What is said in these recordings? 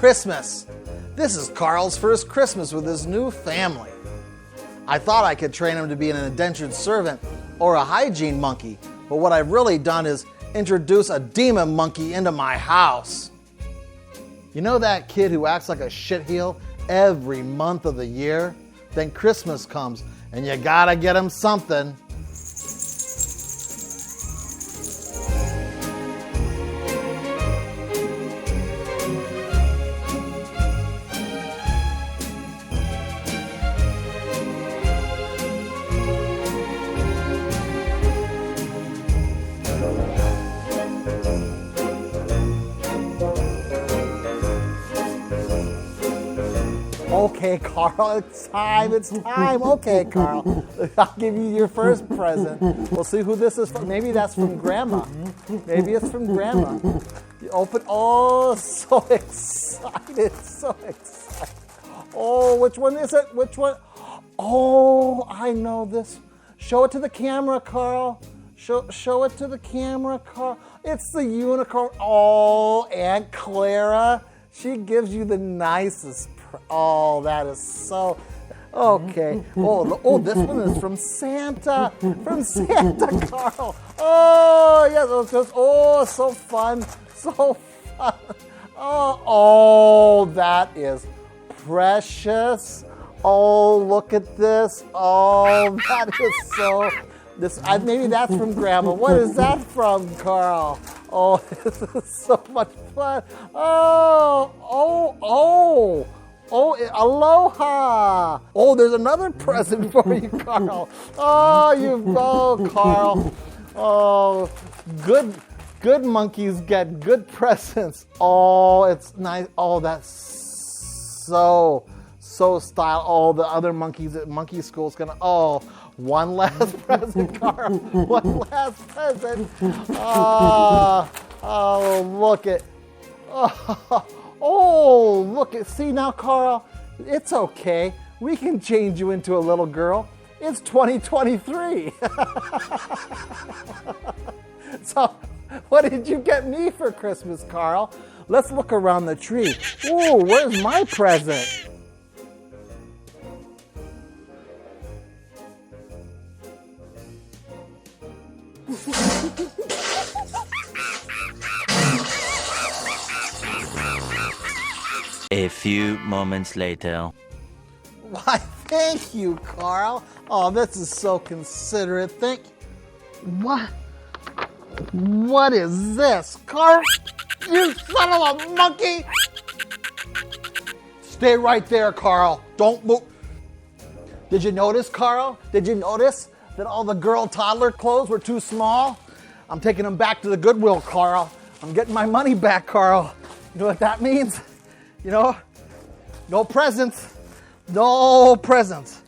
Christmas. This is Karl's first Christmas with his new family. I thought I could train him to be an indentured servant or a hygiene monkey, but what I've really done is introduce a demon monkey into my house. You know that kid who acts like a shitheel every month of the year? Then Christmas comes and you gotta get him something. Okay, Karl, it's time. Okay, Karl, I'll give you your first present. We'll see who this is from. Maybe that's from Grandma. Maybe it's from Grandma. You open, oh, so excited. Oh, which one is it? Which one? Oh, I know this. Show it to the camera, Karl. Show it to the camera, Karl. It's the unicorn. Oh, Aunt Clara. She gives you the nicest. Oh, that is so. Okay. Oh, this one is from Santa. From Santa, Karl. Oh, yes. Oh, so fun. Oh, that is precious. Oh, look at this. Oh, that is so. Maybe that's from Grandma. What is that from, Karl? Oh, this is so much fun. Oh, aloha. Oh, there's another present for you, Karl. Oh, Karl. Oh, good monkeys get good presents. Oh, it's nice. Oh, that's so style. Oh, the other monkeys at monkey school's gonna, one last present, Karl. One last present. Look at. Oh, look at. See now, Karl. It's okay. We can change you into a little girl. It's 2023. So, what did you get me for Christmas, Karl? Let's look around the tree. Ooh, where's my present? A few moments later. Why, thank you, Karl. Oh, this is so considerate. What? What is this, Karl? You son of a monkey! Stay right there, Karl. Don't move. Did you notice, Karl? Did you notice that all the girl toddler clothes were too small? I'm taking them back to the Goodwill, Karl. I'm getting my money back, Karl. You know what that means? You know, no presents. No presents.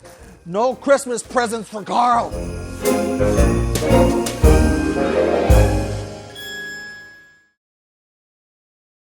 No Christmas presents for Karl.